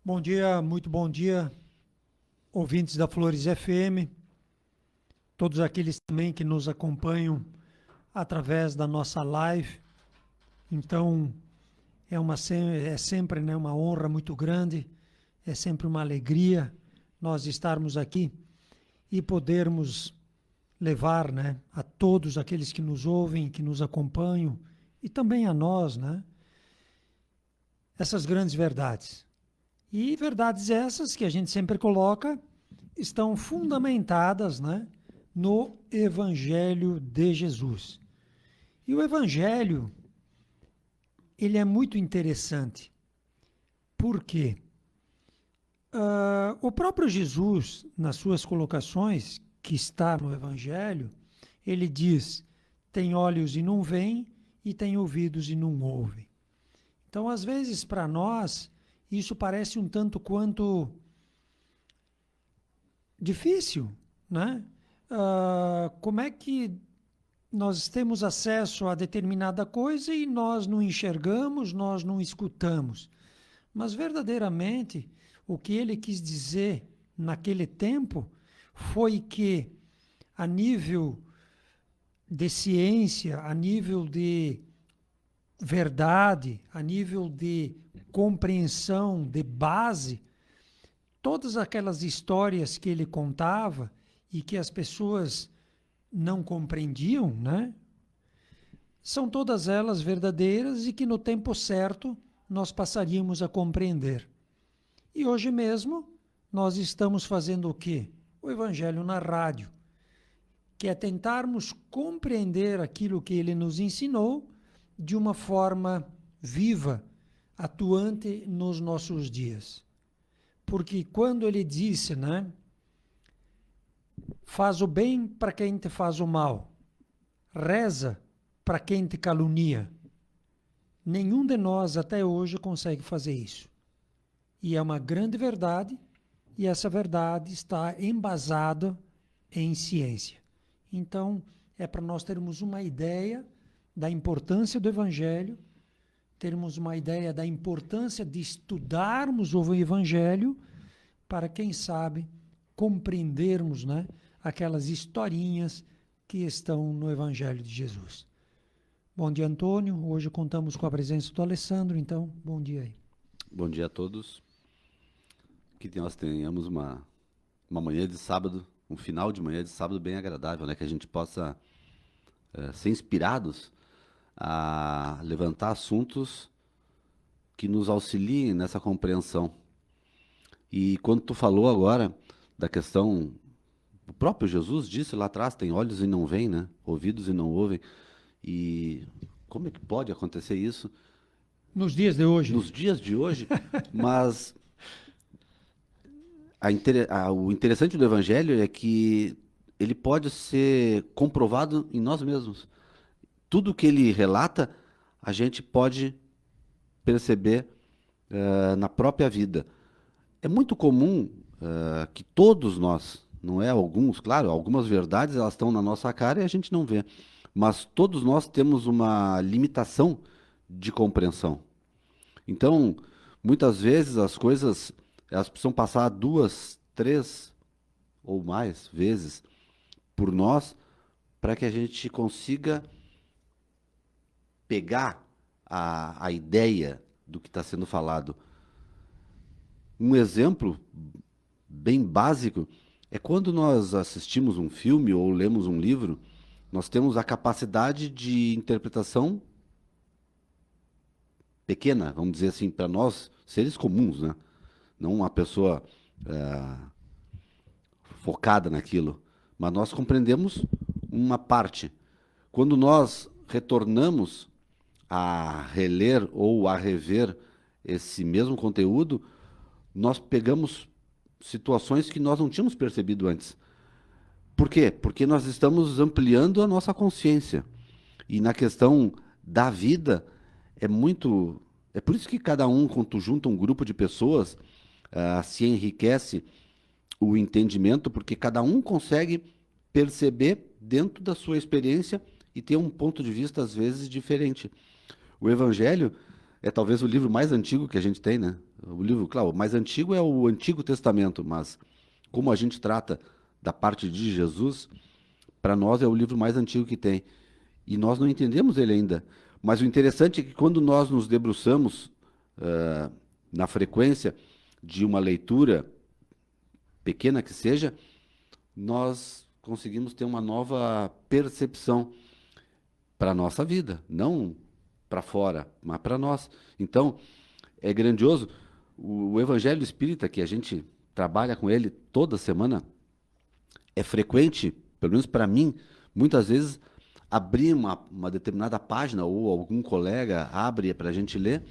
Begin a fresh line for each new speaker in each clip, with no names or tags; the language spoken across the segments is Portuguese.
Bom dia, muito bom dia, ouvintes da Flores FM, todos aqueles também que nos acompanham através da nossa live. Então, é sempre, né, uma honra muito grande, é sempre uma alegria nós estarmos aqui e podermos levar, né, a todos aqueles que nos ouvem, que nos acompanham e também a nós, né, essas grandes verdades. E verdades essas que a gente sempre coloca estão fundamentadas, né, no Evangelho de Jesus. E o Evangelho, ele é muito interessante. Por quê? O próprio Jesus, nas suas colocações, que está no Evangelho, ele diz: tem olhos e não veem, e tem ouvidos e não ouvem. Então, às vezes, para nós, isso parece um tanto quanto difícil, né? Como é que nós temos acesso a determinada coisa e nós não enxergamos, nós não escutamos? Mas verdadeiramente, o que ele quis dizer naquele tempo foi que, a nível de ciência, a nível de verdade, a nível de compreensão, de base, todas aquelas histórias que ele contava e que as pessoas não compreendiam, né? São todas elas verdadeiras e que no tempo certo nós passaríamos a compreender. E hoje mesmo nós estamos fazendo o quê? O Evangelho na rádio, que é tentarmos compreender aquilo que ele nos ensinou de uma forma viva, atuante nos nossos dias. Porque quando ele disse, né, faz o bem para quem te faz o mal, reza para quem te calunia, nenhum de nós até hoje consegue fazer isso. E é uma grande verdade, e essa verdade está embasada em ciência. Então, é para nós termos uma ideia da importância do Evangelho, termos uma ideia da importância de estudarmos o Evangelho, para, quem sabe, compreendermos, né, aquelas historinhas que estão no Evangelho de Jesus. Bom dia, Antônio. Hoje contamos com a presença do Alessandro, então, bom dia aí.
Bom dia a todos. Que nós tenhamos uma manhã de sábado, um final de manhã de sábado bem agradável, né? Que a gente possa ser inspirados a levantar assuntos que nos auxiliem nessa compreensão. E quando tu falou agora da questão, o próprio Jesus disse lá atrás, tem olhos e não veem, né? Ouvidos e não ouvem. E como é que pode acontecer isso
Nos dias de hoje.
nos dias de hoje? Mas o interessante do Evangelho é que ele pode ser comprovado em nós mesmos. Tudo que ele relata, a gente pode perceber na própria vida. É muito comum que todos nós, não é alguns, claro, algumas verdades elas estão na nossa cara e a gente não vê, mas todos nós temos uma limitação de compreensão. Então, muitas vezes as coisas elas precisam passar duas, três ou mais vezes por nós para que a gente consiga pegar a ideia do que está sendo falado. Um exemplo bem básico é quando nós assistimos um filme ou lemos um livro, nós temos a capacidade de interpretação pequena, vamos dizer assim, para nós, seres comuns, né? Não uma pessoa focada naquilo, mas nós compreendemos uma parte. Quando nós retornamos a reler ou a rever esse mesmo conteúdo, nós pegamos situações que nós não tínhamos percebido antes. Por quê? Porque nós estamos ampliando a nossa consciência. E na questão da vida, é muito. É por isso que cada um, quando tu junta um grupo de pessoas, se enriquece o entendimento, porque cada um consegue perceber dentro da sua experiência e ter um ponto de vista, às vezes, diferente. O Evangelho é talvez o livro mais antigo que a gente tem, né? O livro, claro, o mais antigo é o Antigo Testamento, mas como a gente trata da parte de Jesus, para nós é o livro mais antigo que tem. E nós não entendemos ele ainda. Mas o interessante é que quando nós nos debruçamos na frequência de uma leitura, pequena que seja, nós conseguimos ter uma nova percepção para a nossa vida, não para fora, mas para nós. Então, é grandioso. O Evangelho Espírita, que a gente trabalha com ele toda semana, é frequente, pelo menos para mim, muitas vezes abrir uma determinada página ou algum colega abre para a gente ler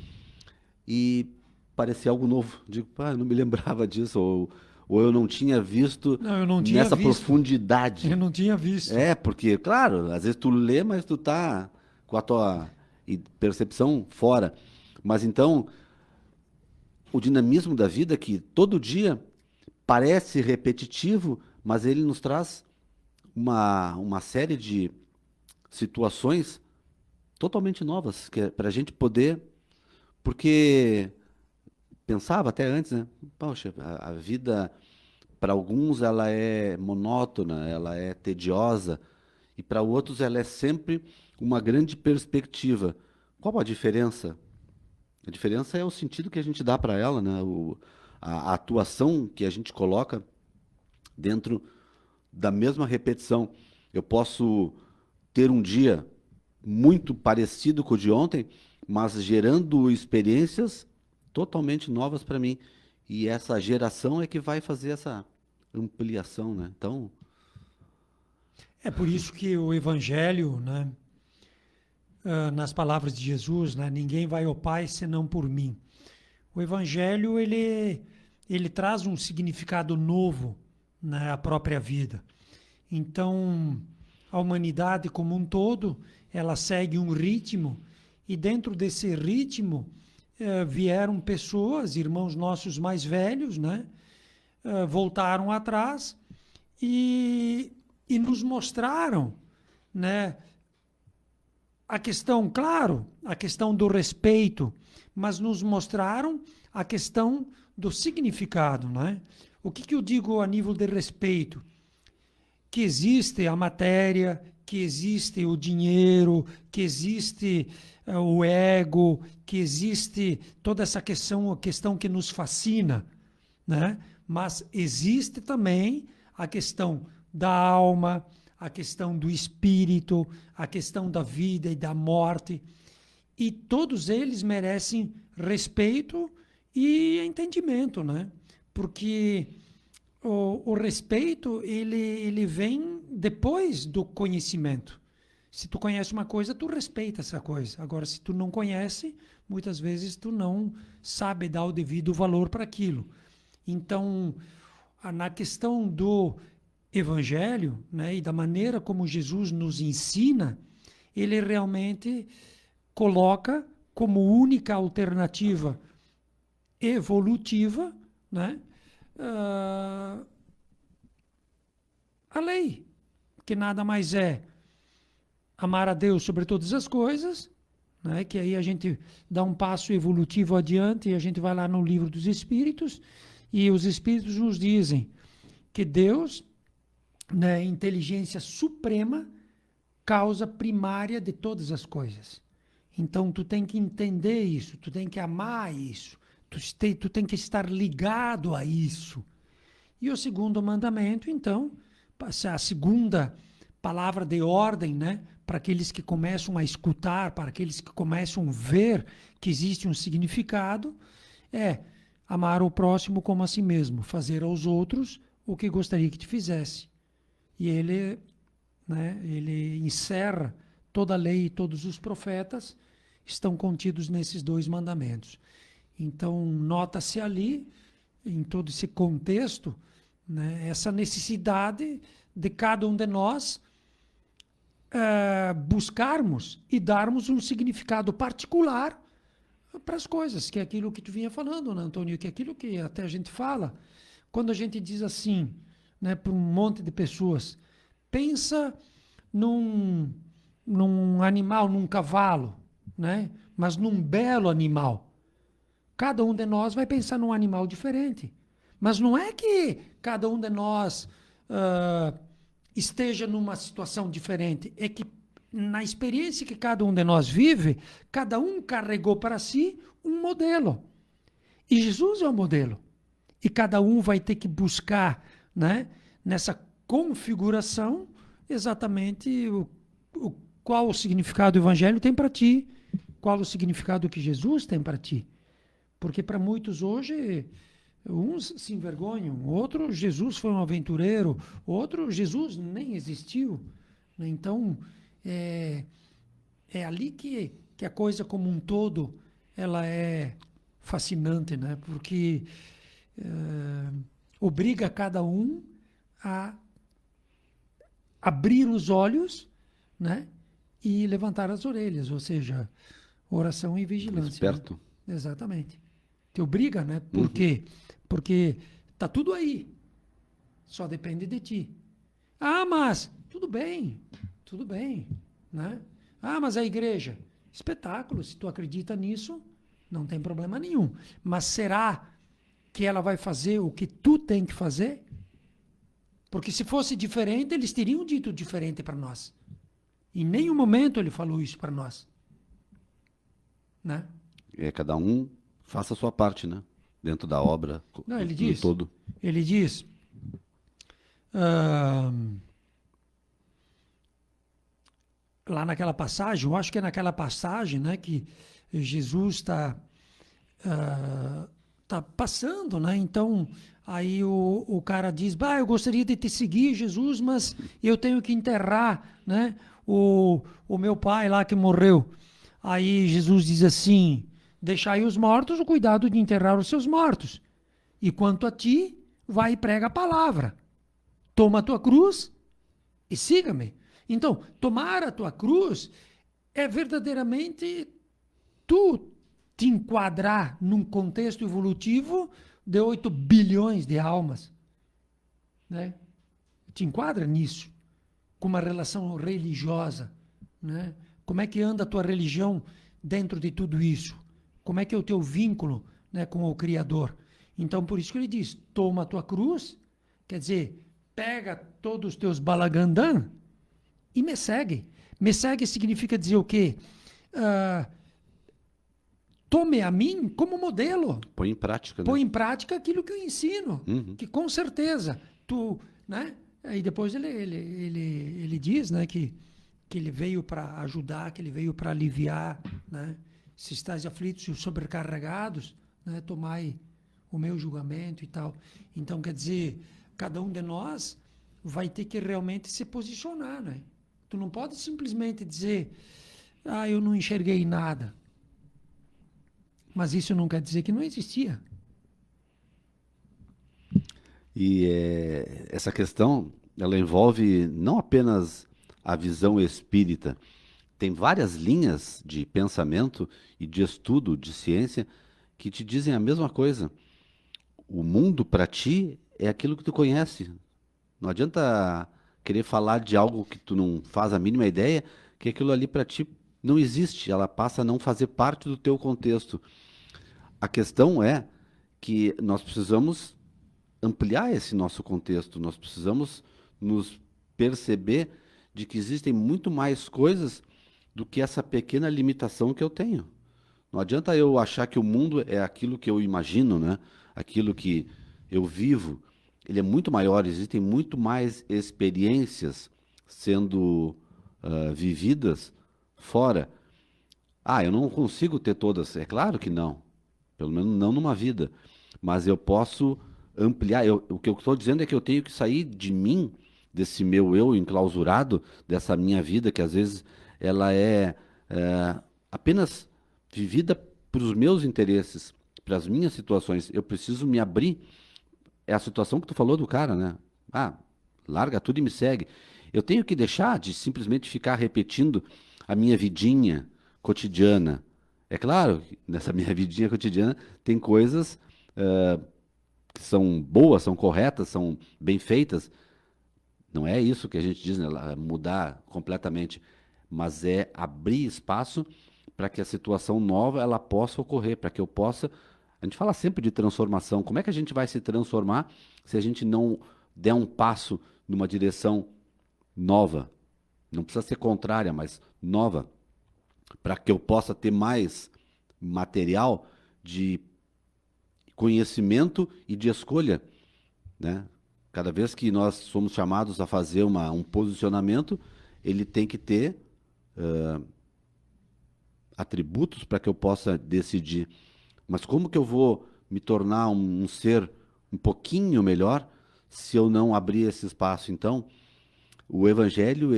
e parecer algo novo. Digo, pá, eu não me lembrava disso, ou eu não tinha visto
Não, eu não tinha
nessa
visto. Eu
profundidade.
não tinha visto.
É, porque, claro, às vezes tu lê, mas tu tá com a tua percepção fora. Mas então, o dinamismo da vida, que todo dia parece repetitivo, mas ele nos traz uma série de situações totalmente novas, que é para a gente poder, porque pensava até antes, né? Poxa, a vida para alguns ela é monótona, ela é tediosa, e para outros ela é sempre uma grande perspectiva. Qual a diferença? A diferença é o sentido que a gente dá para ela, né? A atuação que a gente coloca dentro da mesma repetição. Eu posso ter um dia muito parecido com o de ontem, mas gerando experiências totalmente novas para mim. E essa geração é que vai fazer essa ampliação, né? Então,
É por isso que o Evangelho, né, nas palavras de Jesus, né, ninguém vai ao Pai senão por mim. O Evangelho ele traz um significado novo na própria vida. Então, a humanidade como um todo, ela segue um ritmo e dentro desse ritmo vieram pessoas, irmãos nossos mais velhos, né, voltaram atrás e nos mostraram, né, a questão, claro, a questão do respeito, mas nos mostraram a questão do significado, né? O que eu digo a nível de respeito? Que existe a matéria, que existe o dinheiro, que existe o ego, que existe toda essa questão, a questão que nos fascina, né? Mas existe também a questão da alma, a questão do espírito, a questão da vida e da morte. E todos eles merecem respeito e entendimento, né? Porque o respeito, ele vem depois do conhecimento. Se tu conhece uma coisa, tu respeita essa coisa. Agora, se tu não conhece, muitas vezes tu não sabe dar o devido valor para aquilo. Então, na questão do evangelho, né, e da maneira como Jesus nos ensina, ele realmente coloca como única alternativa evolutiva, né, uh, a lei, que nada mais é amar a Deus sobre todas as coisas, né, que aí a gente dá um passo evolutivo adiante e a gente vai lá no livro dos Espíritos e os Espíritos nos dizem que Deus, né, inteligência suprema, causa primária de todas as coisas. Então tu tem que entender isso, tu tem que amar isso, tu tem que estar ligado a isso. E o segundo mandamento, então, a segunda palavra de ordem, né, para aqueles que começam a escutar, para aqueles que começam a ver que existe um significado, é amar o próximo como a si mesmo, fazer aos outros o que gostaria que te fizesse. E ele, né, ele encerra toda a lei e todos os profetas estão contidos nesses dois mandamentos. Então, nota-se ali, em todo esse contexto, né, essa necessidade de cada um de nós buscarmos e darmos um significado particular para as coisas, que é aquilo que tu vinha falando, né, Antônio, que é aquilo que até a gente fala. Quando a gente diz assim, né, para um monte de pessoas, pensa num animal, num cavalo, né, mas num belo animal. Cada um de nós vai pensar num animal diferente. Mas não é que cada um de nós esteja numa situação diferente. É que na experiência que cada um de nós vive, cada um carregou para si um modelo. E Jesus é o modelo. E cada um vai ter que buscar, né, nessa configuração exatamente qual o significado do Evangelho tem para ti, qual o significado que Jesus tem para ti. Porque para muitos hoje, uns se envergonham, outros Jesus foi um aventureiro, outro Jesus nem existiu. Né? Então, é ali que a coisa como um todo ela é fascinante, né? Porque obriga cada um a abrir os olhos, né? E levantar as orelhas, ou seja, oração e vigilância.
Esperto.
Né? Exatamente. Te obriga, né? Por quê? Porque tá tudo aí. Só depende de ti. Ah, mas tudo bem, né? Ah, mas a igreja, espetáculo, se tu acredita nisso, não tem problema nenhum. Mas será que ela vai fazer o que tu tem que fazer? Porque se fosse diferente, eles teriam dito diferente para nós. Em nenhum momento ele falou isso para nós. Né?
Cada um faça a sua parte, né? Dentro da obra,
Não, ele
no
diz,
todo.
ele diz, lá naquela passagem, eu acho que é naquela passagem, né, que Jesus tá passando, né? Então, aí o cara diz, bah, eu gostaria de te seguir, Jesus, mas eu tenho que enterrar, né, o meu pai lá que morreu. Aí Jesus diz assim, deixai os mortos o cuidado de enterrar os seus mortos. E quanto a ti, vai e prega a palavra. Toma a tua cruz e siga-me. Então, tomar a tua cruz é verdadeiramente tu te enquadrar num contexto evolutivo de 8 bilhões de almas. Né? Te enquadra nisso, com uma relação religiosa. Né? Como é que anda a tua religião dentro de tudo isso? Como é que é o teu vínculo, né, com o Criador? Então, por isso que ele diz, toma a tua cruz, quer dizer, pega todos os teus balagandã e me segue. Me segue significa dizer o quê? Tome a mim como modelo.
Põe em prática, né?
Põe em prática aquilo que eu ensino. Que com certeza tu, né? Aí depois ele diz, né, que ele veio para ajudar, que ele veio para aliviar, né? Se estáis aflitos e sobrecarregados, né, tomai o meu julgamento e tal. Então, quer dizer, cada um de nós vai ter que realmente se posicionar, né? Tu não pode simplesmente dizer, ah, eu não enxerguei nada. Mas isso não quer dizer que não existia.
E essa questão, ela envolve não apenas a visão espírita, tem várias linhas de pensamento e de estudo, de ciência, que te dizem a mesma coisa. O mundo para ti é aquilo que tu conhece. Não adianta querer falar de algo que tu não faz a mínima ideia, que aquilo ali para ti não existe, ela passa a não fazer parte do teu contexto. A questão é que nós precisamos ampliar esse nosso contexto, nós precisamos nos perceber de que existem muito mais coisas do que essa pequena limitação que eu tenho. Não adianta eu achar que o mundo é aquilo que eu imagino, né? Aquilo que eu vivo. Ele é muito maior, existem muito mais experiências sendo vividas fora. Ah, eu não consigo ter todas. É claro que não. Pelo menos não numa vida. Mas eu posso ampliar. O que eu estou dizendo é que eu tenho que sair de mim, desse meu eu enclausurado, dessa minha vida, que às vezes ela é apenas vivida para os meus interesses, para as minhas situações. Eu preciso me abrir. É a situação que tu falou do cara, né? Ah, larga tudo e me segue. Eu tenho que deixar de simplesmente ficar repetindo a minha vidinha cotidiana. É claro, que nessa minha vidinha cotidiana tem coisas que são boas, são corretas, são bem feitas. Não é isso que a gente diz, né? Mudar completamente, mas é abrir espaço para que a situação nova ela possa ocorrer, para que eu possa A gente fala sempre de transformação. Como é que a gente vai se transformar se a gente não der um passo numa direção nova? Não precisa ser contrária, mas nova, para que eu possa ter mais material de conhecimento e de escolha, né? Cada vez que nós somos chamados a fazer um posicionamento, ele tem que ter atributos para que eu possa decidir. Mas como que eu vou me tornar um ser um pouquinho melhor se eu não abrir esse espaço? Então, o Evangelho,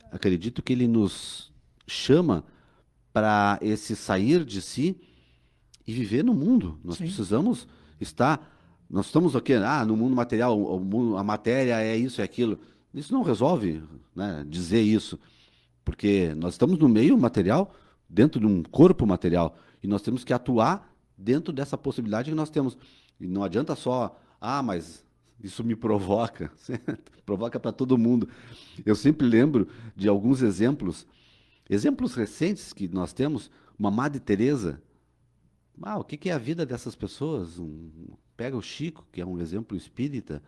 acredito que ele nos chama para esse sair de si e viver no mundo. Nós
Sim.
precisamos nós estamos aqui, no mundo material, a matéria é isso, é aquilo. Isso não resolve, né, dizer isso, porque nós estamos no meio material, dentro de um corpo material, e nós temos que atuar dentro dessa possibilidade que nós temos. E não adianta só, mas isso me provoca, provoca para todo mundo. Eu sempre lembro de alguns exemplos recentes que nós temos, uma Madre Teresa. O que é a vida dessas pessoas? Pega o Chico, que é um exemplo espírita,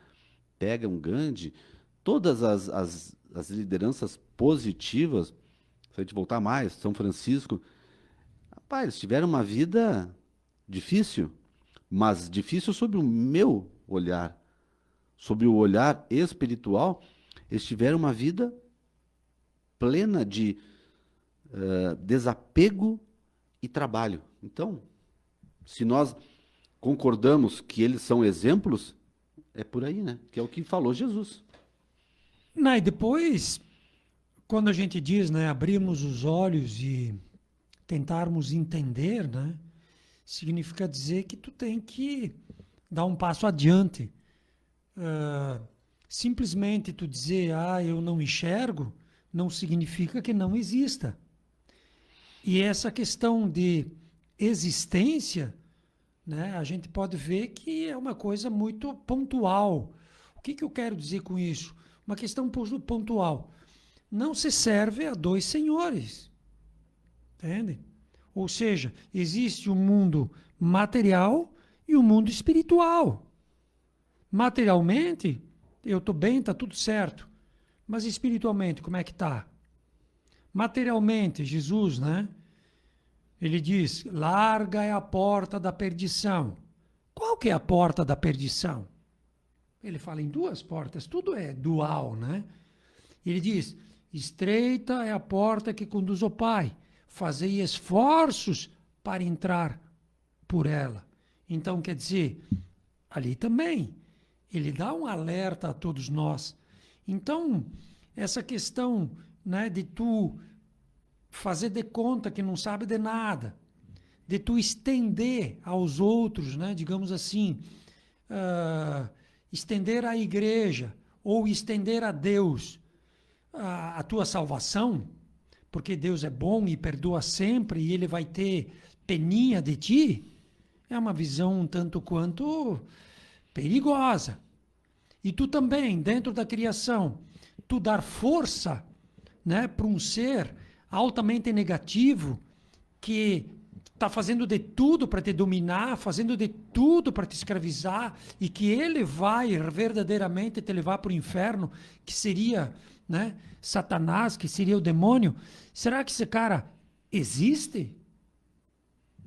pega um Gandhi, todas as lideranças positivas, se a gente voltar mais, São Francisco, rapaz, eles tiveram uma vida difícil, mas difícil sob o meu olhar, sob o olhar espiritual, eles tiveram uma vida plena de desapego e trabalho. Então, se nós concordamos que eles são exemplos, é por aí, né? Que é o que falou Jesus.
Não, e depois, quando a gente diz, né, abrirmos os olhos e tentarmos entender, né, significa dizer que tu tem que dar um passo adiante. Simplesmente tu dizer, eu não enxergo, não significa que não exista. E essa questão de existência, né, a gente pode ver que é uma coisa muito pontual. O que eu quero dizer com isso? Uma questão pontual. Não se serve a dois senhores. Entende? Ou seja, existe um mundo material e um mundo espiritual. Materialmente, eu estou bem, está tudo certo. Mas espiritualmente, como é que está? Materialmente, Jesus, né? Ele diz, larga é a porta da perdição. Qual que é a porta da perdição? Ele fala em duas portas, tudo é dual, né? Ele diz, estreita é a porta que conduz ao Pai, fazei esforços para entrar por ela. Então, quer dizer, ali também, ele dá um alerta a todos nós. Então, essa questão, né, de tu fazer de conta que não sabe de nada, de tu estender aos outros, né, digamos assim, estender à igreja ou estender a Deus a tua salvação, porque Deus é bom e perdoa sempre e ele vai ter peninha de ti, é uma visão um tanto quanto perigosa. E tu também, dentro da criação, tu dar força, né, para um ser altamente negativo que está fazendo de tudo para te dominar, fazendo de tudo para te escravizar e que ele vai verdadeiramente te levar para o inferno, que seria, né, Satanás, que seria o demônio. Será que esse cara existe?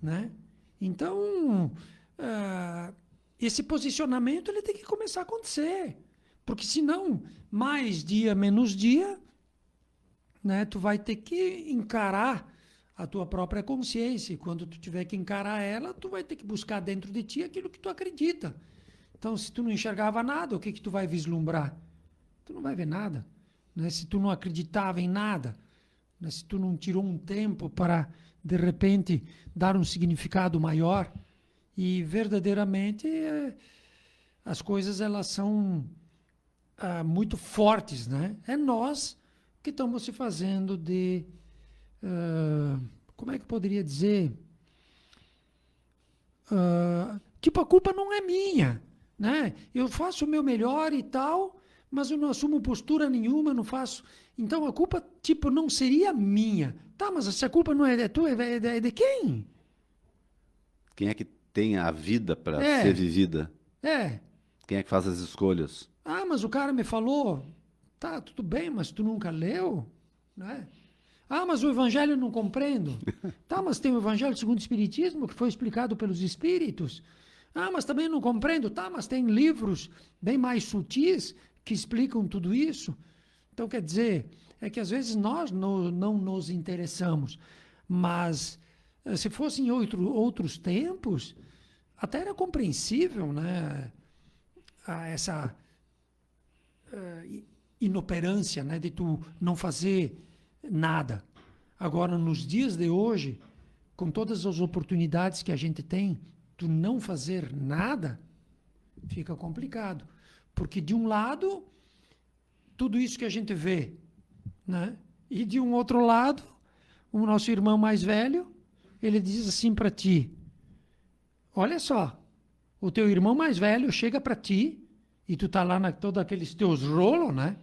Né? Então, esse posicionamento ele tem que começar a acontecer, porque senão, mais dia, menos dia, né, tu vai ter que encarar a tua própria consciência, e quando tu tiver que encarar ela, tu vai ter que buscar dentro de ti aquilo que tu acredita. Então, se tu não enxergava nada, o que tu vai vislumbrar? Tu não vai ver nada. Né? Se tu não acreditava em nada, né? Se tu não tirou um tempo para, de repente, dar um significado maior, e verdadeiramente as coisas elas são muito fortes, né? É nós que estamos se fazendo de, como é que poderia dizer? Tipo, a culpa não é minha, né? Eu faço o meu melhor e tal, mas eu não assumo postura nenhuma, não faço. Então a culpa, tipo, não seria minha. Tá, mas se a culpa não é tua, é de quem?
Quem é que tem a vida para
É.
ser vivida?
É.
Quem é que faz as escolhas?
Ah, mas o cara me falou, tá, tudo bem, mas tu nunca leu, né? Ah, mas o evangelho eu não compreendo. Tá, mas tem o evangelho segundo o espiritismo que foi explicado pelos espíritos. Ah, mas também não compreendo. Tá, mas tem livros bem mais sutis que explicam tudo isso. Então, quer dizer, é que às vezes nós não nos interessamos, mas se fossem outros tempos, até era compreensível, né? Essa inoperância, né, de tu não fazer nada. Agora, nos dias de hoje, com todas as oportunidades que a gente tem, tu não fazer nada, fica complicado. Porque, de um lado, tudo isso que a gente vê, né? E, de um outro lado, o nosso irmão mais velho, ele diz assim para ti, olha só, o teu irmão mais velho chega para ti e tu tá lá na todos aqueles teus rolos, né?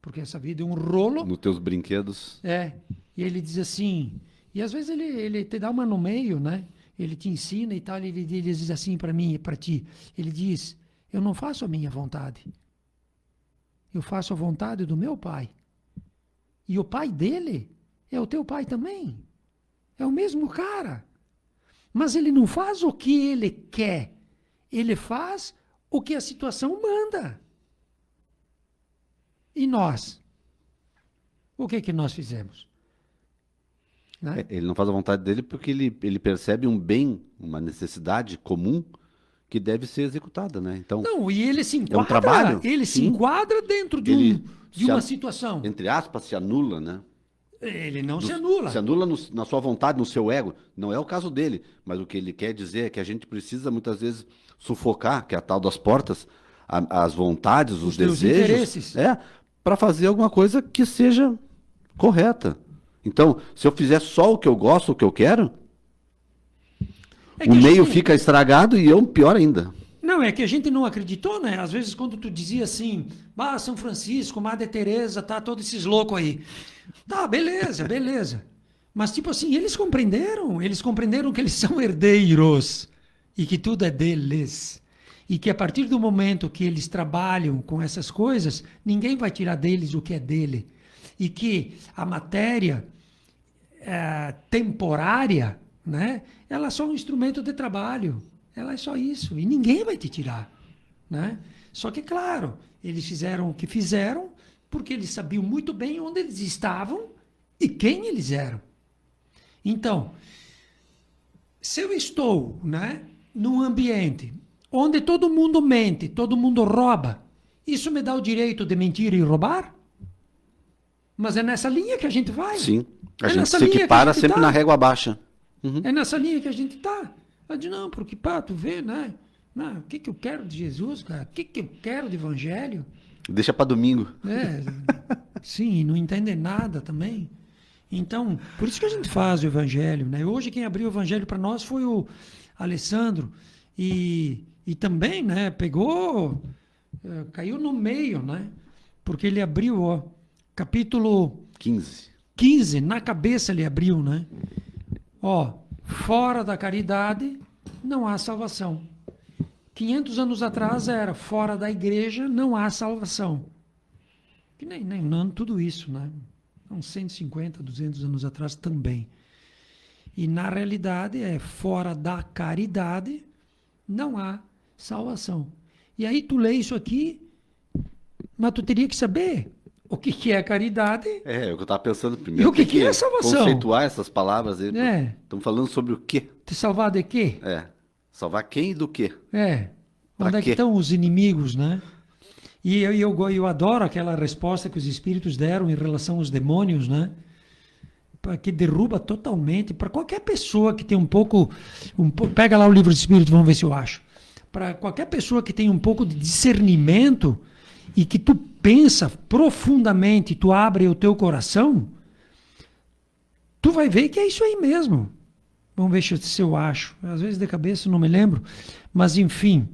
Porque essa vida é um rolo.
Nos teus brinquedos?
É. E ele diz assim, e às vezes ele te dá uma no meio, né? Ele te ensina e tal, ele diz assim para mim e para ti. Ele diz, eu não faço a minha vontade. Eu faço a vontade do meu pai. E o pai dele é o teu pai também. É o mesmo cara. Mas ele não faz o que ele quer. Ele faz o que a situação manda. E nós? O que nós fizemos? Né?
Ele não faz a vontade dele porque ele percebe um bem, uma necessidade comum que deve ser executada, né? Então,
Não, e ele se enquadra,
trabalho,
ele se
sim.
enquadra dentro de,
Ele
de
se
uma
a-
situação.
entre aspas, se anula, né?
Ele não se anula.
Se anula na sua vontade, no seu ego. Não é o caso dele, mas o que ele quer dizer é que a gente precisa muitas vezes sufocar, que é a tal das portas, as vontades, os
teus
desejos,
interesses.
para fazer alguma coisa que seja correta. Então, se eu fizer só o que eu gosto, o que eu quero,
É que
o
a
meio
gente-
fica estragado e eu pior ainda.
Não, é que a gente não acreditou, né? Às vezes quando tu dizia assim, bah, São Francisco, Madre Teresa, tá, todos esses loucos aí. Tá, beleza, beleza. Mas tipo assim, eles compreenderam que eles são herdeiros e que tudo é deles. E que a partir do momento que eles trabalham com essas coisas, ninguém vai tirar deles o que é dele. E que a matéria temporária, né? Ela é só um instrumento de trabalho. Ela é só isso. E ninguém vai te tirar, né? Só que, claro, eles fizeram o que fizeram porque eles sabiam muito bem onde eles estavam e quem eles eram. Então, se eu estou, né, num ambiente onde todo mundo mente, todo mundo rouba, isso me dá o direito de mentir e roubar? Mas é nessa linha que a gente vai.
Sim, a
É
gente
nessa
se
linha que a
equipara
gente
sempre
tá.
na régua baixa. Uhum.
É nessa linha que a gente está. Eu digo, não, porque, pá, tu vê, né? Não, o que eu quero de Jesus, cara? O que eu quero de evangelho?
Deixa para domingo.
Sim, não entendem nada também. Então, por isso que a gente faz o evangelho, né? Hoje quem abriu o evangelho para nós foi o Alessandro e também, né, pegou, caiu no meio, né? Porque ele abriu, ó, capítulo 15, na cabeça ele abriu, né? Ó, fora da caridade não há salvação. 500 anos atrás era fora da igreja não há salvação. Que nem não tudo isso, né? Uns 150, 200 anos atrás também. E na realidade é fora da caridade não há salvação. E aí tu lê isso aqui, mas tu teria que saber o que é caridade.
É o que eu estava pensando primeiro.
E o que é salvação?
Conceituar essas palavras aí.
É.
Estamos falando sobre o quê?
Te salvar de quê?
Salvar quem e do quê?
Onde
Pra
é que
quê?
estão os inimigos, né? E eu adoro aquela resposta que os espíritos deram em relação aos demônios, né? Que derruba totalmente, para qualquer pessoa que tem pega lá o livro de espírito, vamos ver se eu acho. Para qualquer pessoa que tem um pouco de discernimento e que tu pensa profundamente, tu abre o teu coração, tu vai ver que é isso aí mesmo. Vamos ver se eu acho. Às vezes de cabeça eu não me lembro, mas enfim.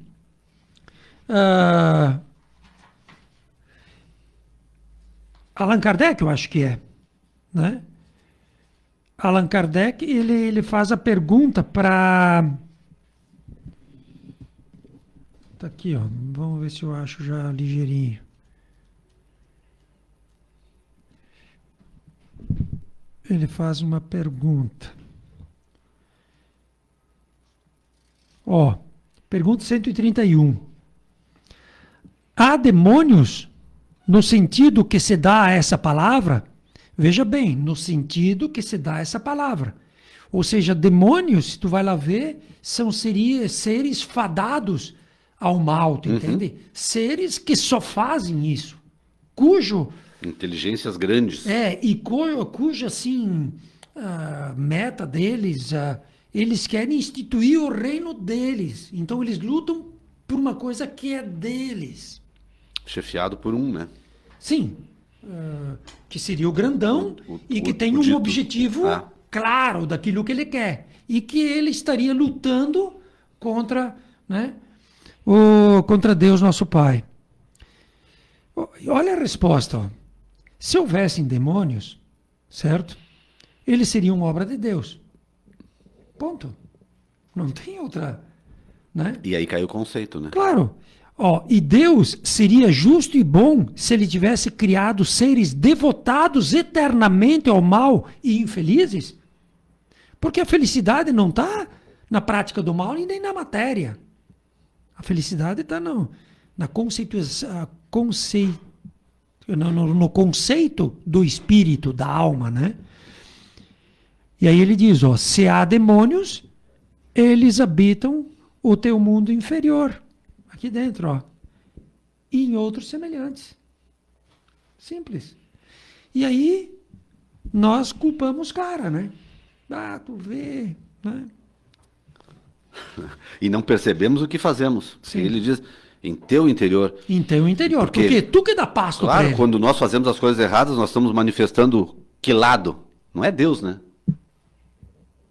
Allan Kardec, eu acho que é, né? Allan Kardec, ele faz a pergunta para Tá aqui, ó. Vamos ver se eu acho já ligeirinho. Ele faz uma pergunta. Ó, pergunta 131. Há demônios no sentido que se dá a essa palavra? Veja bem, no sentido que se dá a essa palavra. Ou seja, demônios, se tu vai lá ver, seriam seres fadados ao mal, tu entende? Seres que só fazem isso, cujo...
Inteligências grandes.
E cuja, assim, meta deles, eles querem instituir o reino deles. Então, eles lutam por uma coisa que é deles.
Chefiado por um, né?
Sim, que seria o grandão e que tem um
dito.
objetivo claro daquilo que ele quer. E que ele estaria lutando contra, né, contra Deus, nosso Pai. Olha a resposta. Ó. Se houvessem demônios, certo? Eles seriam obra de Deus. Ponto. Não tem outra, né?
E aí caiu o conceito, né?
Claro. Ó, e Deus seria justo e bom se ele tivesse criado seres devotados eternamente ao mal e infelizes? Porque a felicidade não está na prática do mal e nem na matéria. A felicidade está no conceito do espírito, da alma, né? E aí ele diz, ó, se há demônios, eles habitam o teu mundo inferior. Aqui dentro, ó. E em outros semelhantes. Simples. E aí, nós culpamos cara, né? Tu vê, né?
E não percebemos o que fazemos.
Sim.
Ele diz, em teu interior.
Em teu interior. Porque tu que dá pasto para ele.
Quando nós fazemos as coisas erradas, nós estamos manifestando que lado? Não é Deus, né?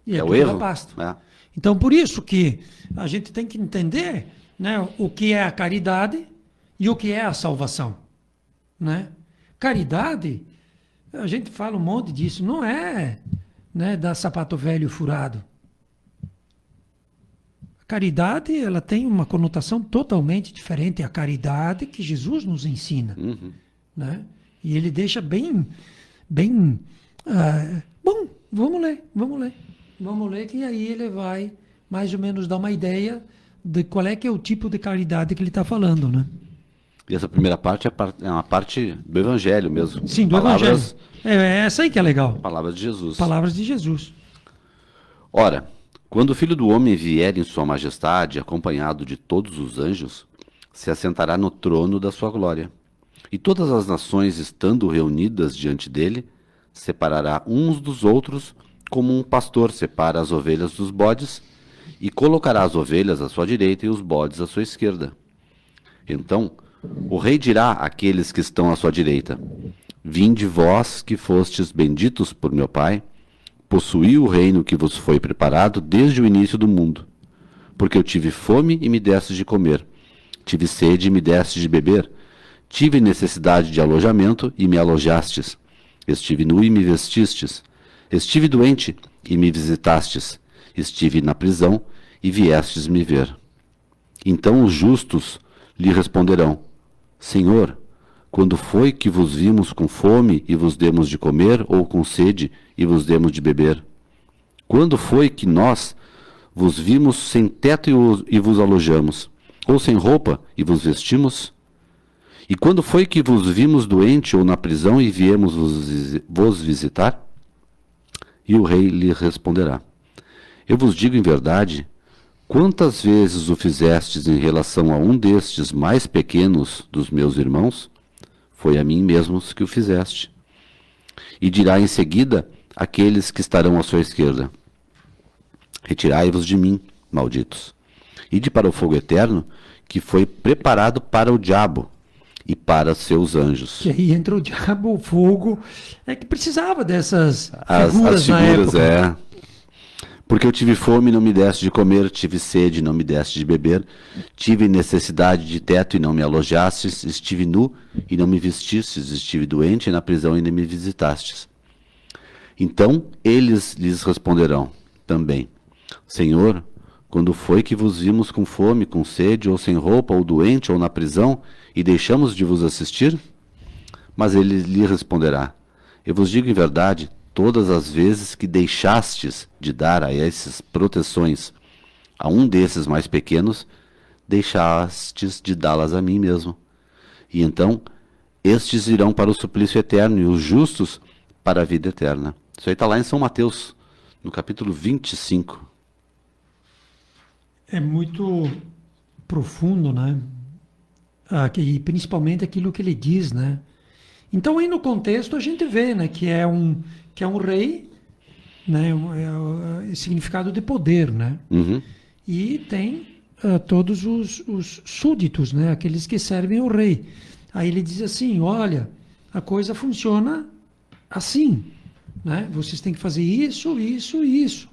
E
é o erro.
Dá pasto.
É.
Então, por isso que a gente tem que entender, né, o que é a caridade e o que é a salvação. Né? Caridade, a gente fala um monte disso, não é, né, dar sapato velho furado. A caridade, ela tem uma conotação totalmente diferente. É a caridade que Jesus nos ensina. Né? E ele deixa bem... bom, vamos ler que aí ele vai mais ou menos dar uma ideia de qual é que é o tipo de caridade que ele está falando, né?
E essa primeira parte é uma parte do Evangelho mesmo.
Sim, do Evangelho. É essa aí que é legal.
Palavras de Jesus.
Palavras de Jesus.
Ora, quando o Filho do Homem vier em sua majestade, acompanhado de todos os anjos, se assentará no trono da sua glória. E todas as nações, estando reunidas diante dele, separará uns dos outros, como um pastor separa as ovelhas dos bodes, e colocará as ovelhas à sua direita e os bodes à sua esquerda. Então, o rei dirá àqueles que estão à sua direita: Vinde vós que fostes benditos por meu Pai, possuí o reino que vos foi preparado desde o início do mundo. Porque eu tive fome e me destes de comer, tive sede e me destes de beber, tive necessidade de alojamento e me alojastes, estive nu e me vestistes, estive doente e me visitastes, estive na prisão e viestes me ver. Então os justos lhe responderão: Senhor, quando foi que vos vimos com fome e vos demos de comer, ou com sede e vos demos de beber? Quando foi que nós vos vimos sem teto e vos alojamos, ou sem roupa e vos vestimos? E quando foi que vos vimos doente ou na prisão e viemos vos visitar? E o rei lhe responderá: Eu vos digo em verdade, quantas vezes o fizestes em relação a um destes mais pequenos dos meus irmãos, foi a mim mesmos que o fizeste. E dirá em seguida àqueles que estarão à sua esquerda: Retirai-vos de mim, malditos, ide para o fogo eterno, que foi preparado para o diabo e para seus anjos.
Que aí entra o diabo, o fogo. É que precisava dessas
As
na
figuras,
época.
Porque eu tive fome e não me deste de comer, tive sede e não me deste de beber, tive necessidade de teto e não me alojastes, estive nu e não me vestistes, estive doente e na prisão e não me visitastes. Então eles lhes responderão também: Senhor, Quando foi que vos vimos com fome, com sede, ou sem roupa, ou doente, ou na prisão, e deixamos de vos assistir? Mas ele lhe responderá: eu vos digo em verdade, todas as vezes que deixastes de dar a essas proteções a um desses mais pequenos, deixastes de dá-las a mim mesmo. E então, estes irão para o suplício eterno, e os justos para a vida eterna. Isso aí está lá em São Mateus, no capítulo 25.
É muito profundo, né? E principalmente aquilo que ele diz, né? Então, aí no contexto, a gente vê, né, que é um rei, né? É o significado de poder, né?
Uhum.
E tem todos os súditos, né? Aqueles que servem ao rei. Aí ele diz assim, olha, a coisa funciona assim, né? Vocês têm que fazer isso, isso e isso.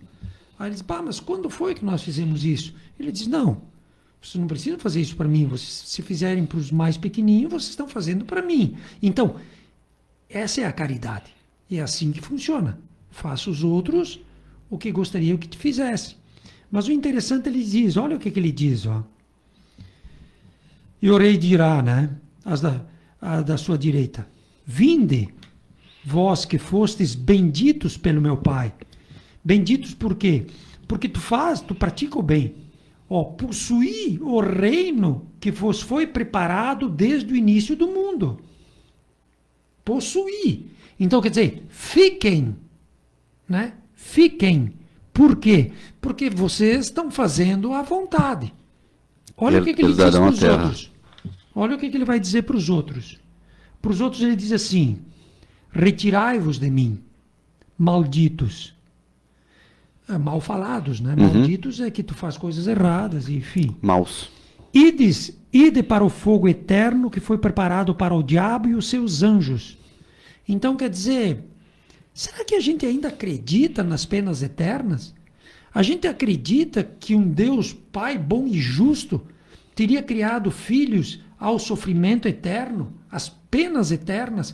Aí ele diz, pá, mas quando foi que nós fizemos isso? Ele diz, não, vocês não precisam fazer isso para mim. Vocês, se fizerem para os mais pequenininhos, vocês estão fazendo para mim. Então, essa é a caridade. E é assim que funciona. Faça os outros o que gostariam que te fizesse. Mas o interessante, ele diz, olha o que ele diz, ó. E o rei dirá, né, a da sua direita, vinde, vós que fostes benditos pelo meu Pai. Benditos por quê? Porque tu pratica o bem. Ó, possuí o reino que vos foi preparado desde o início do mundo. Possuí. Então, quer dizer, fiquem, né? Fiquem. Por quê? Porque vocês estão fazendo a vontade. Olha o que ele diz para os outros. Olha o que ele vai dizer para os outros. Para os outros ele diz assim, retirai-vos de mim, malditos. Mal falados, né?
Uhum.
Malditos é que tu faz coisas erradas, enfim.
Maus.
Ide para o fogo eterno que foi preparado para o diabo e os seus anjos. Então, quer dizer, será que a gente ainda acredita nas penas eternas? A gente acredita que um Deus Pai bom e justo teria criado filhos ao sofrimento eterno, às penas eternas?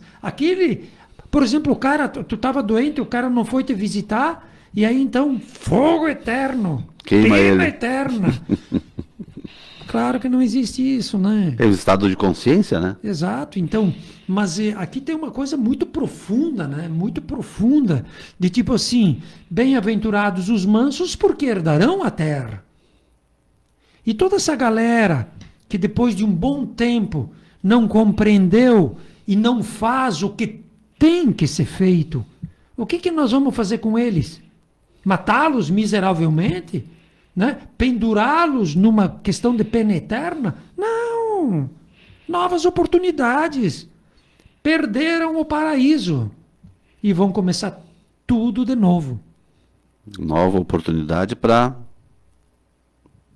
Por exemplo, o cara, tu estava doente, o cara não foi te visitar, e aí então, fogo eterno,
Queima
pena
ele.
eterna. Claro que não existe isso, né?
É o estado de consciência, né?
Exato, então, mas aqui tem uma coisa muito profunda, né? Muito profunda, de tipo assim, bem-aventurados os mansos porque herdarão a terra. E toda essa galera que depois de um bom tempo não compreendeu e não faz o que tem que ser feito, o que nós vamos fazer com eles? Matá-los miseravelmente? Né? Pendurá-los numa questão de pena eterna? Não! Novas oportunidades. Perderam o paraíso e vão começar tudo de novo.
Nova oportunidade para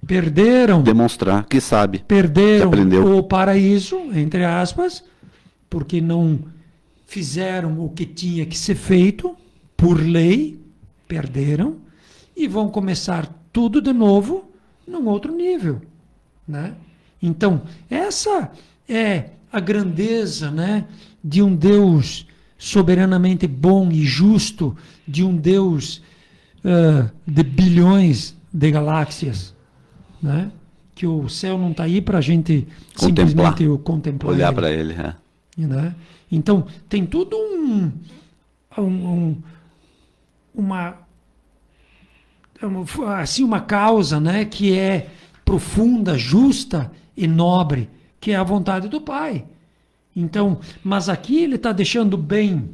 Perderam.
demonstrar que sabe.
Perderam
que aprendeu.
o paraíso, entre aspas, porque não fizeram o que tinha que ser feito por lei, perderam, e vão começar tudo de novo num outro nível, né? Então, essa é a grandeza, né, de um Deus soberanamente bom e justo, de um Deus de bilhões de galáxias, né? Que o céu não está aí para a gente simplesmente o contemplar.
Olhar para ele. É.
Né? Então, tem tudo uma causa, né, que é profunda, justa e nobre, que é a vontade do Pai. Então, mas aqui ele está deixando bem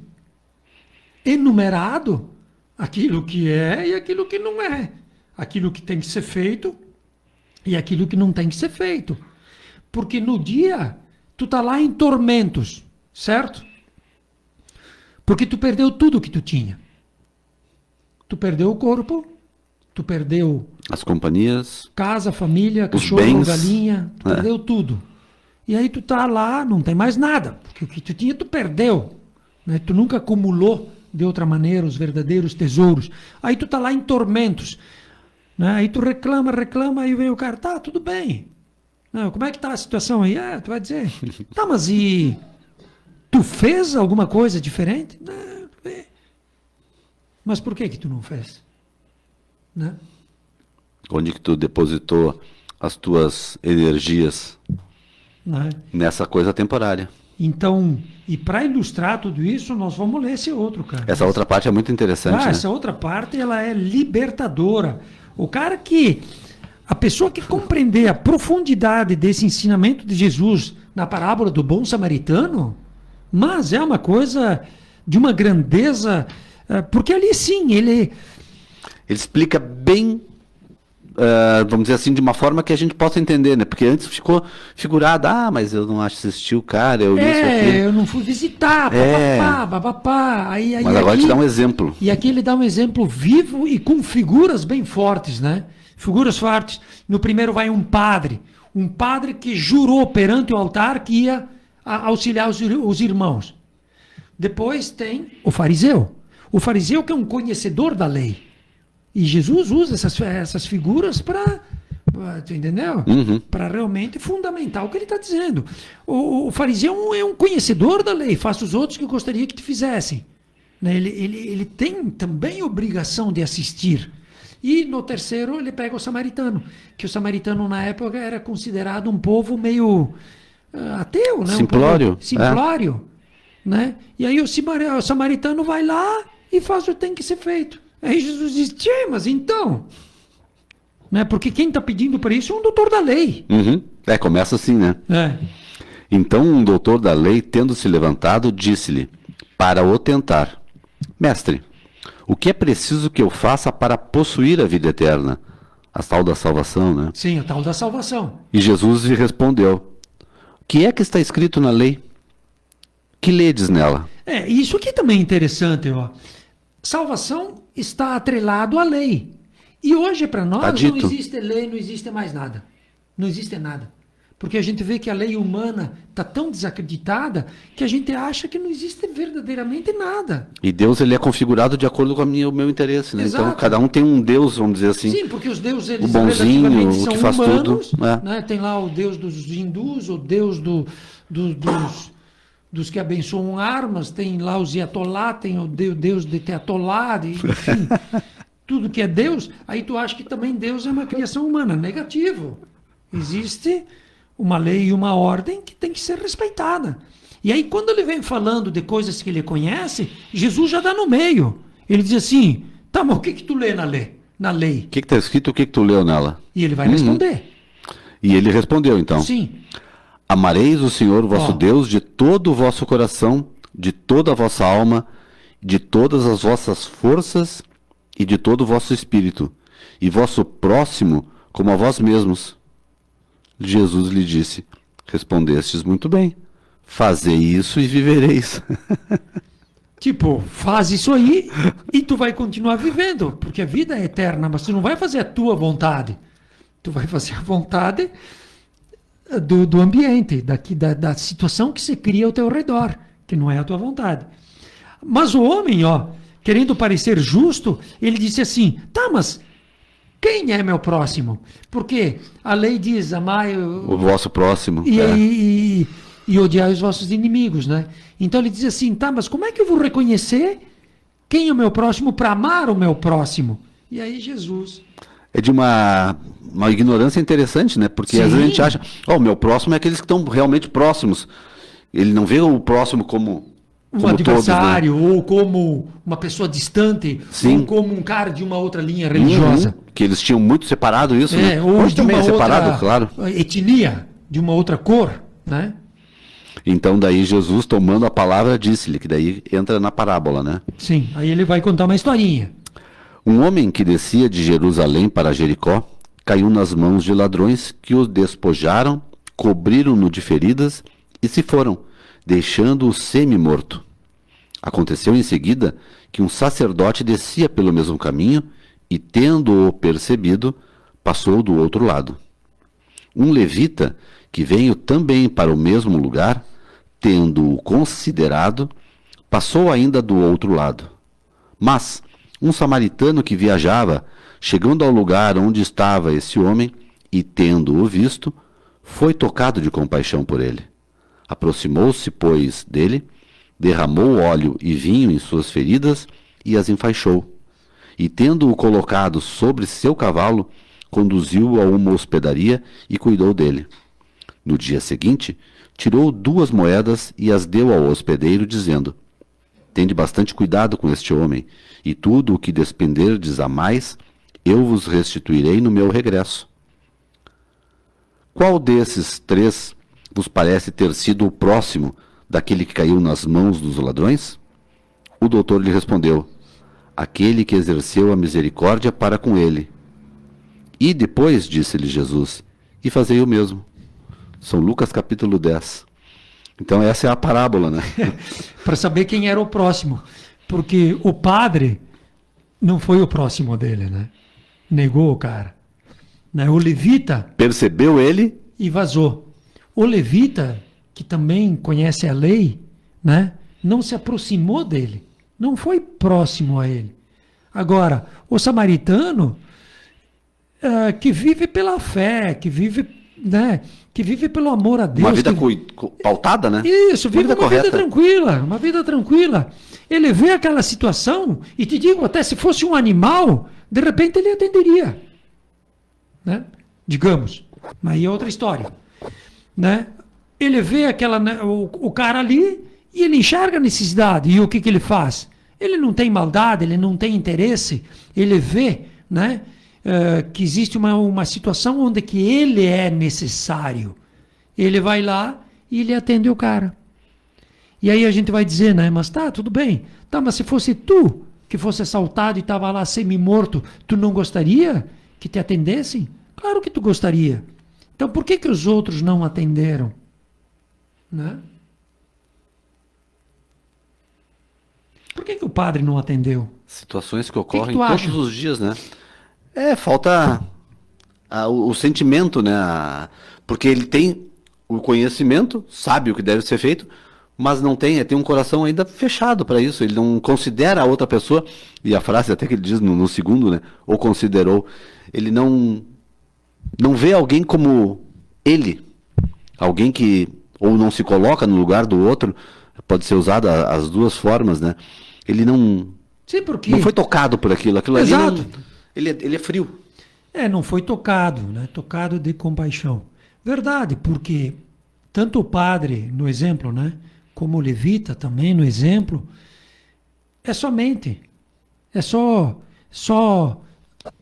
enumerado aquilo que é e aquilo que não é. Aquilo que tem que ser feito e aquilo que não tem que ser feito. Porque no dia, tu tá lá em tormentos, certo? Porque tu perdeu tudo que tu tinha. Tu perdeu o corpo, tu perdeu
as companhias,
casa, família, cachorro,
bens,
galinha, tu perdeu tudo. E aí tu tá lá, não tem mais nada, porque o que tu tinha tu perdeu, né? Tu nunca acumulou de outra maneira os verdadeiros tesouros. Aí tu tá lá em tormentos, né? Aí tu reclama, aí vem o cara, tá, tudo bem. Não, como é que tá a situação aí? Tu vai dizer, tá, mas e tu fez alguma coisa diferente? Não, mas por que tu não fez? Né?
Onde que tu depositou as tuas energias
né?
nessa coisa temporária.
Então, e para ilustrar tudo isso, nós vamos ler esse outro, cara.
Essa outra parte é muito interessante, né?
Essa outra parte, ela é libertadora. O cara que... A pessoa que compreender a profundidade desse ensinamento de Jesus na parábola do bom samaritano, mas é uma coisa de uma grandeza, porque ali sim, ele
explica bem, vamos dizer assim, de uma forma que a gente possa entender, né? Porque antes ficou figurado, mas eu não assisti o cara, eu li isso aqui.
eu não fui visitar, papapá. Aí,
mas agora
aqui,
te dá um exemplo.
E aqui ele dá um exemplo vivo e com figuras bem fortes, né? Figuras fortes. No primeiro vai um padre que jurou perante o altar que ia auxiliar os irmãos. Depois tem o fariseu que é um conhecedor da lei. E Jesus usa essas figuras para, tu entendeu? Para realmente fundamentar o que ele está dizendo. O fariseu é um conhecedor da lei, faça os outros que eu gostaria que te fizessem. Né? Ele tem também obrigação de assistir. E no terceiro ele pega o samaritano, que o samaritano na época era considerado um povo meio ateu, né?
Simplório.
Simplório. Né? E aí o samaritano vai lá e faz o que tem que ser feito. Aí Jesus diz, mas então... Né? Porque quem está pedindo para isso é um doutor da lei.
Começa assim, né? Então um doutor da lei, tendo se levantado, disse-lhe, para o tentar, mestre, o que é preciso que eu faça para possuir a vida eterna? A tal da salvação, né?
Sim, a tal da salvação.
E Jesus lhe respondeu, o que é que está escrito na lei? Que ledes nela?
Isso aqui também é interessante, ó. Salvação está atrelado à lei. E hoje para nós não existe lei, não existe mais nada. Não existe nada. Porque a gente vê que a lei humana está tão desacreditada que a gente acha que não existe verdadeiramente nada.
E Deus ele é configurado de acordo com o meu interesse, né? Então cada um tem um Deus, vamos dizer assim.
Sim, porque os deuses eles
o bonzinho,
relativamente
o
são
que faz
humanos,
tudo.
Né? Tem lá o Deus dos hindus, o Deus dos que abençoam armas, tem lá os Iatolá, tem o Deus de Teatolá, enfim, tudo que é Deus, aí tu acha que também Deus é uma criação humana. Negativo. Existe uma lei e uma ordem que tem que ser respeitada. E aí quando ele vem falando de coisas que ele conhece, Jesus já dá no meio. Ele diz assim, tá, mas o que tu lê na lei?
O que está escrito, o que tu leu nela?
E ele vai responder.
E ele respondeu então.
Sim.
Amareis o Senhor vosso Deus de todo o vosso coração, de toda a vossa alma, de todas as vossas forças e de todo o vosso espírito, e vosso próximo como a vós mesmos. Jesus lhe disse, respondestes muito bem, fazei isso e vivereis.
Tipo, faz isso aí e tu vai continuar vivendo, porque a vida é eterna, mas tu não vai fazer a tua vontade, tu vai fazer a vontade do ambiente, da situação que se cria ao teu redor, que não é a tua vontade. Mas o homem, querendo parecer justo, ele disse assim, tá, mas quem é meu próximo? Porque a lei diz, amai
o vosso próximo.
E odiai os vossos inimigos, né? Então ele diz assim, tá, mas como é que eu vou reconhecer quem é o meu próximo para amar o meu próximo? E aí Jesus...
É de uma ignorância interessante, né? Porque às vezes a gente acha, o meu próximo é aqueles que estão realmente próximos. Ele não vê o próximo como
um adversário,
todos, né?
Ou como uma pessoa distante,
Sim.
Ou como um cara de uma outra linha religiosa.
Que eles tinham muito separado isso, né?
Ou
hoje
de
também
uma
separado,
outra
claro.
etnia, de uma outra cor, né?
Então daí Jesus, tomando a palavra, disse-lhe, que daí entra na parábola, né?
Sim, aí ele vai contar uma historinha.
Um homem que descia de Jerusalém para Jericó caiu nas mãos de ladrões que o despojaram, cobriram-no de feridas e se foram, deixando-o semi-morto. Aconteceu em seguida que um sacerdote descia pelo mesmo caminho e, tendo-o percebido, passou do outro lado. Um levita, que veio também para o mesmo lugar, tendo-o considerado, passou ainda do outro lado. Mas um samaritano que viajava, chegando ao lugar onde estava esse homem, e tendo-o visto, foi tocado de compaixão por ele. Aproximou-se, pois, dele, derramou óleo e vinho em suas feridas e as enfaixou. E tendo-o colocado sobre seu cavalo, conduziu-o a uma hospedaria e cuidou dele. No dia seguinte, tirou 2 moedas e as deu ao hospedeiro, dizendo: Tende bastante cuidado com este homem, e tudo o que despenderdes a mais, eu vos restituirei no meu regresso. Qual desses 3 vos parece ter sido o próximo daquele que caiu nas mãos dos ladrões? O doutor lhe respondeu: Aquele que exerceu a misericórdia para com ele. E depois, disse-lhe Jesus, e fazei o mesmo. São Lucas capítulo 10. Então essa é a parábola, né?
Para saber quem era o próximo. Porque o padre não foi o próximo dele, né? Negou o cara. Né? O levita...
Percebeu ele?
E vazou. O levita, que também conhece a lei, né? Não se aproximou dele. Não foi próximo a ele. Agora, o samaritano, que vive pela fé, que vive, né? Que vive pelo amor a Deus.
Uma vida pautada, né?
Isso, vive uma vida
correta.
tranquila, uma vida tranquila. Ele vê aquela situação, e te digo, até se fosse um animal, de repente ele atenderia. Né? Digamos. Mas aí é outra história. Né? Ele vê o cara ali e ele enxerga a necessidade. E o que ele faz? Ele não tem maldade, ele não tem interesse. Ele vê, né, que existe uma situação onde que ele é necessário. Ele vai lá e ele atende o cara. E aí a gente vai dizer, né, mas tá, tudo bem. Tá, mas se fosse tu que fosse assaltado e estava lá semi-morto, tu não gostaria que te atendessem? Claro que tu gostaria. Então por que os outros não atenderam? Né? Por que o padre não atendeu?
Situações que ocorrem
tu
todos
acha?
os dias, né? Falta o sentimento, né? Porque ele tem o conhecimento, sabe o que deve ser feito, mas não tem um coração ainda fechado para isso. Ele não considera a outra pessoa, e a frase até que ele diz no segundo, né? Ou considerou. Ele não vê alguém como ele. Alguém que ou não se coloca no lugar do outro. Pode ser usada as duas formas, né? Ele não...
Sim, porque...
Não foi tocado por aquilo. Aquilo
Exato.
ali ele é frio.
Não foi tocado, né? Tocado de compaixão. Verdade, porque tanto o padre, no exemplo, né? Como o levita também, no exemplo, é somente. É só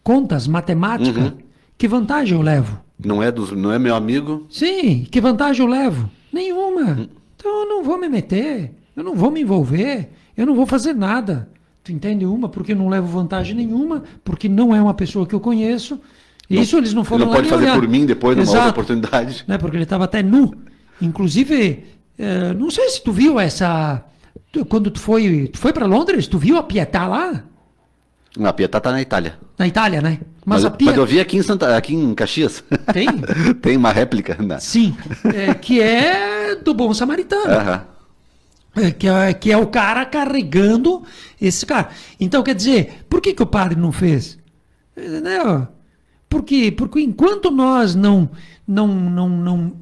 contas, matemática.
Uhum.
Que vantagem eu levo?
Não é meu amigo.
Sim, que vantagem eu levo? Nenhuma. Então eu não vou me meter, eu não vou me envolver, eu não vou fazer nada. Tu entende uma? Porque eu não levo vantagem nenhuma, porque não é uma pessoa que eu conheço. Isso eles não foram
Ele não
lá
pode
nem
fazer
olhar.
por mim depois, numa outra
Exato.
oportunidade.
Né? Porque ele estava até nu. Inclusive, não sei se tu viu essa... Quando tu foi para Londres, tu viu a Pietà lá?
A Pietà tá na Itália.
Na Itália, né?
Mas
a Pietà...
eu vi aqui em Caxias.
Tem?
Tem uma réplica. Né?
Sim. Que é do Bom Samaritano.
Aham.
Que é o cara carregando esse cara. Então, quer dizer, por que o padre não fez? Entendeu? Porque enquanto nós não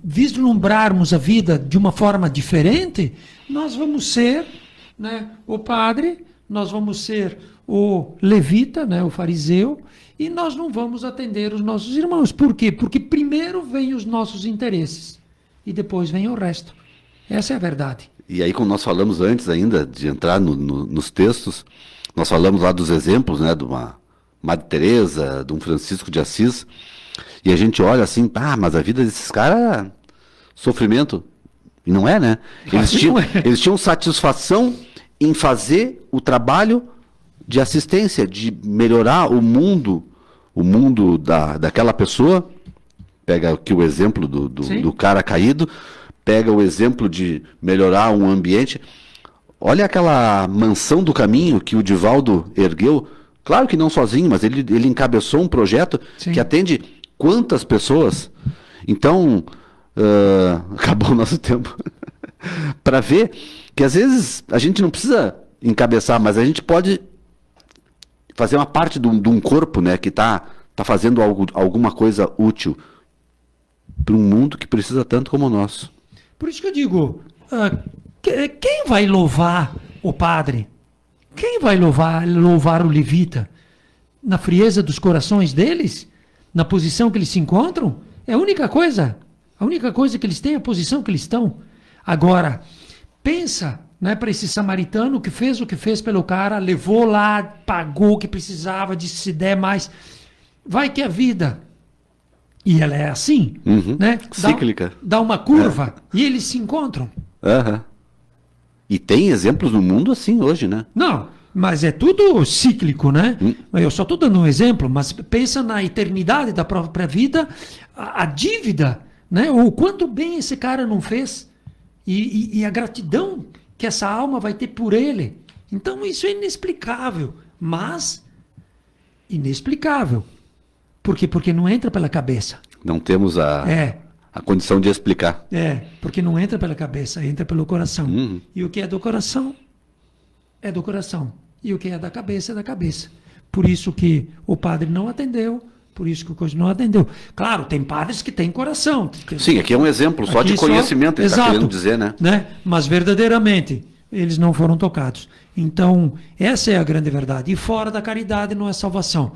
vislumbrarmos a vida de uma forma diferente, nós vamos ser, né, o padre, nós vamos ser o levita, né, o fariseu, e nós não vamos atender os nossos irmãos. Por quê? Porque primeiro vem os nossos interesses e depois vem o resto. Essa é a verdade.
E aí, como nós falamos antes ainda de entrar nos textos, nós falamos lá dos exemplos, né, de uma Madre Teresa, de um Francisco de Assis, e a gente olha assim, mas a vida desses caras é sofrimento. E não é, né? Eles tinham satisfação em fazer o trabalho de assistência, de melhorar o mundo daquela pessoa. Pega aqui o exemplo do cara caído, pega o exemplo de melhorar um ambiente. Olha aquela mansão do caminho que o Divaldo ergueu. Claro que não sozinho, mas ele encabeçou um projeto que atende quantas pessoas. Então, acabou o nosso tempo. Para ver que às vezes a gente não precisa encabeçar, mas a gente pode fazer uma parte de um corpo, né, que tá fazendo alguma coisa útil para um mundo que precisa tanto como o nosso.
Por isso que eu digo, quem vai louvar o padre? Quem vai louvar o levita? Na frieza dos corações deles? na posição que eles se encontram, é a única coisa. A única coisa que eles têm é a posição que eles estão. Agora, pensa, né, para esse samaritano que fez o que fez pelo cara, levou lá, pagou o que precisava, disse se der mais. Vai que a vida, e ela é assim, né?
Cíclica.
Dá uma curva e eles se encontram.
Aham. E tem exemplos no mundo assim hoje, né?
Não, mas é tudo cíclico, né? Eu só estou dando um exemplo, mas pensa na eternidade da própria vida, a dívida, né? O quanto bem esse cara não fez e a gratidão que essa alma vai ter por ele. Então isso é inexplicável, mas inexplicável. Por quê? Porque não entra pela cabeça.
Não temos a condição de explicar.
Porque não entra pela cabeça, entra pelo coração. E o que é do coração, é do coração. E o que é da cabeça, é da cabeça. Por isso que o padre não atendeu, por isso que o coisa não atendeu. Claro, tem padres que têm coração.
Sim, aqui é um exemplo só de conhecimento, ele está querendo dizer, né?
Mas verdadeiramente, eles não foram tocados. Então, essa é a grande verdade. E fora da caridade não é salvação.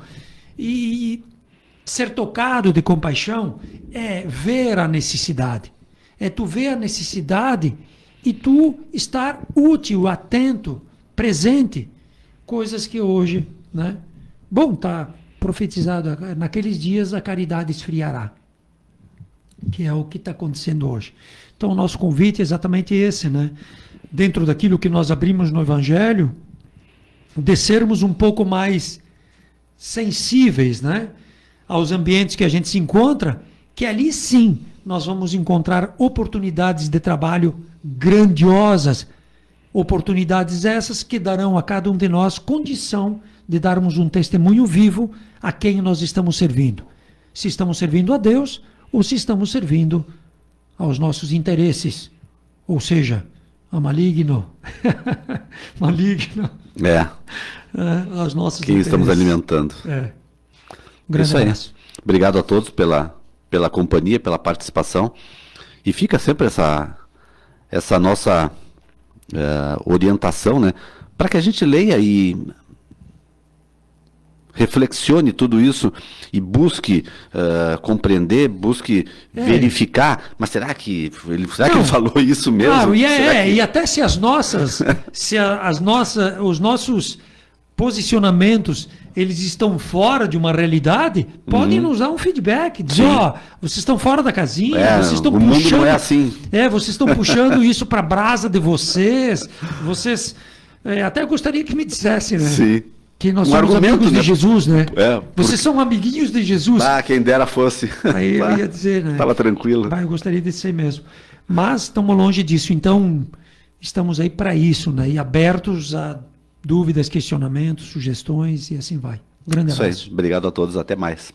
E ser tocado de compaixão é ver a necessidade. É tu ver a necessidade e tu estar útil, atento, presente. Coisas que hoje, né? Bom, está profetizado, naqueles dias a caridade esfriará. Que é o que está acontecendo hoje. Então o nosso convite é exatamente esse, né? Dentro daquilo que nós abrimos no Evangelho, descermos um pouco mais sensíveis, né? Aos ambientes que a gente se encontra, que ali sim nós vamos encontrar oportunidades de trabalho grandiosas, oportunidades essas que darão a cada um de nós condição de darmos um testemunho vivo a quem nós estamos servindo. Se estamos servindo a Deus ou se estamos servindo aos nossos interesses, ou seja, a maligno, aos nossos
quem
interesses.
Estamos alimentando.
Grande
Isso aí.
abraço.
Obrigado a todos pela companhia, pela participação. E fica sempre essa nossa orientação, né? Para que a gente leia e reflexione tudo isso e busque compreender, busque verificar. Mas será que ele falou isso mesmo?
Claro, e até se os nossos posicionamentos eles estão fora de uma realidade, podem nos dar um feedback, dizer, vocês estão fora da casinha, vocês estão puxando.
Mundo não é assim.
Vocês estão puxando isso para a brasa de vocês. Vocês até gostaria que me dissessem, né? Sim. Que nós somos amigos de Jesus, né? Vocês são amiguinhos de Jesus.
Quem dera fosse.
Aí eu ia dizer, né?
Estava tranquilo.
Eu gostaria de ser mesmo. Mas estamos longe disso, então estamos aí para isso, né? E abertos a dúvidas, questionamentos, sugestões e assim vai. Um grande abraço.
Isso aí. Obrigado a todos. Até mais.